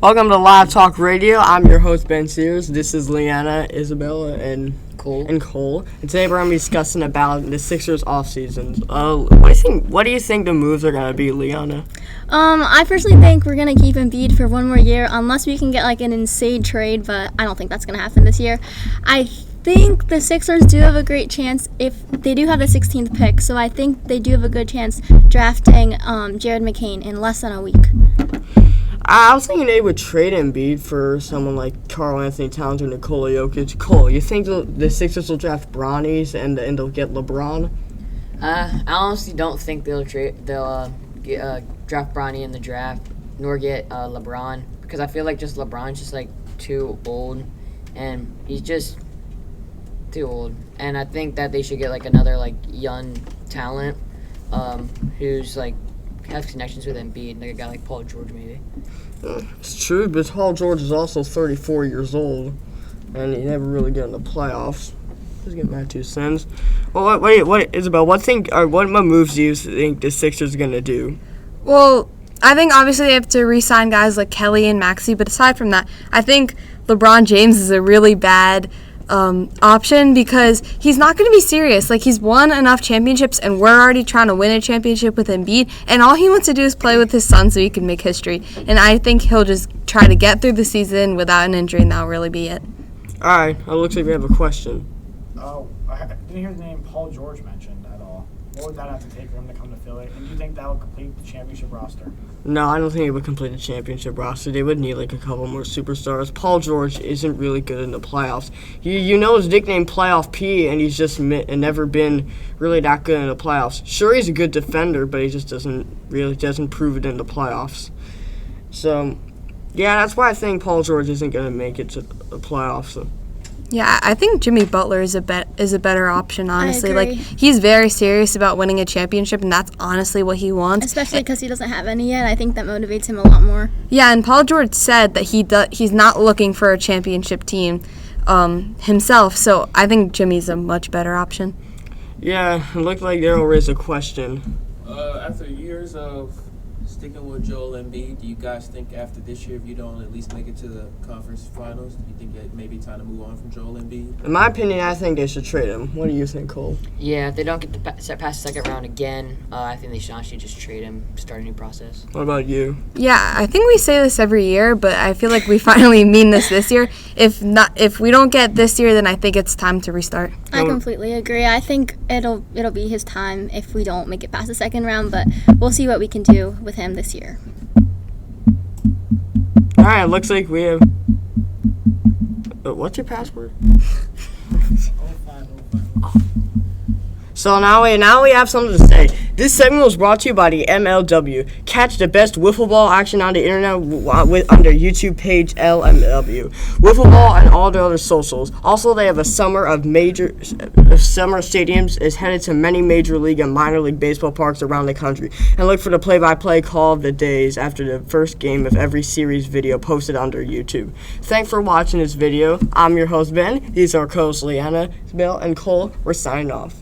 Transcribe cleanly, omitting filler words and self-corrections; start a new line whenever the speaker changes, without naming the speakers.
Welcome to Live Talk Radio. I'm your host, Ben Sears. This is Leanna, Isabella, and Cole. And today we're going to be discussing about the Sixers offseason. What do you think the moves are going to be, Leanna?
I personally think we're going to keep Embiid for one more year unless we can get like an insane trade, but I don't think that's going to happen this year. I think the Sixers do have a great chance if they do have the 16th pick, so I think they do have a good chance drafting Jared McCain in less than a week.
I was thinking they would trade Embiid for someone like Karl Anthony Towns or Nikola Jokic. Cole, you think the Sixers will draft Bronny's and they'll get LeBron?
I honestly don't think they'll draft Bronny in the draft, nor get LeBron, because I feel like just LeBron's just like too old, and he's just too old. And I think that they should get like another like young talent, who's like has connections with Embiid, like a guy like Paul George maybe.
It's true, but Paul George is also 34 years old, and he never really got in the playoffs. Just get my 2 cents. Well, what Isabel? What moves do you think the Sixers are gonna do?
Well, I think obviously they have to re-sign guys like Kelly and Maxey, but aside from that, I think LeBron James is a really bad option because he's not going to be serious. Like, he's won enough championships, and we're already trying to win a championship with Embiid, and all he wants to do is play with his son so he can make history. And I think he'll just try to get through the season without an injury, and that'll really be it.
All right, it looks like we have a question.
Oh, I didn't hear the name Paul George mentioned at all. What would that have to take for him to come to Philly? And do you think that would complete the championship roster?
No, I don't think it would complete the championship roster. They would need like a couple more superstars. Paul George isn't really good in the playoffs. You know his nickname Playoff P, and he's just never been really that good in the playoffs. Sure, he's a good defender, but he just doesn't prove it in the playoffs. So, yeah, that's why I think Paul George isn't going to make it to the playoffs. So.
Yeah, I think Jimmy Butler is a better option, honestly.
I agree.
Like, he's very serious about winning a championship, and that's honestly what he wants.
Especially because he doesn't have any yet. I think that motivates him a lot more.
Yeah, and Paul George said that he's not looking for a championship team himself, so I think Jimmy's a much better option.
Yeah, it looked like they'll raise a question.
After years of sticking with Joel Embiid, do you guys think after this year, if you don't at least make it to the conference finals, do you think it may be time to move on from Joel Embiid?
In my opinion, I think they should trade him. What do you think, Cole?
Yeah, if they don't get past the second round again, I think they should honestly just trade him, start a new process.
What about you?
Yeah, I think we say this every year, but I feel like we finally mean this year. If we don't get this year, then I think it's time to restart.
I completely agree. I think it'll be his time if we don't make it past the second round, but we'll see what we can do with him this year.
All right, looks like we have. What's your password? So now we have something to say. This segment was brought to you by the MLW. Catch the best wiffle ball action on the internet under YouTube page LMW. Wiffle ball and all the other socials. Also, they have a summer stadiums is headed to many major league and minor league baseball parks around the country. And look for the play-by-play call of the days after the first game of every series video posted under YouTube. Thanks for watching this video. I'm your host Ben. These are co-hosts Leanna, Bill, and Cole. We're signing off.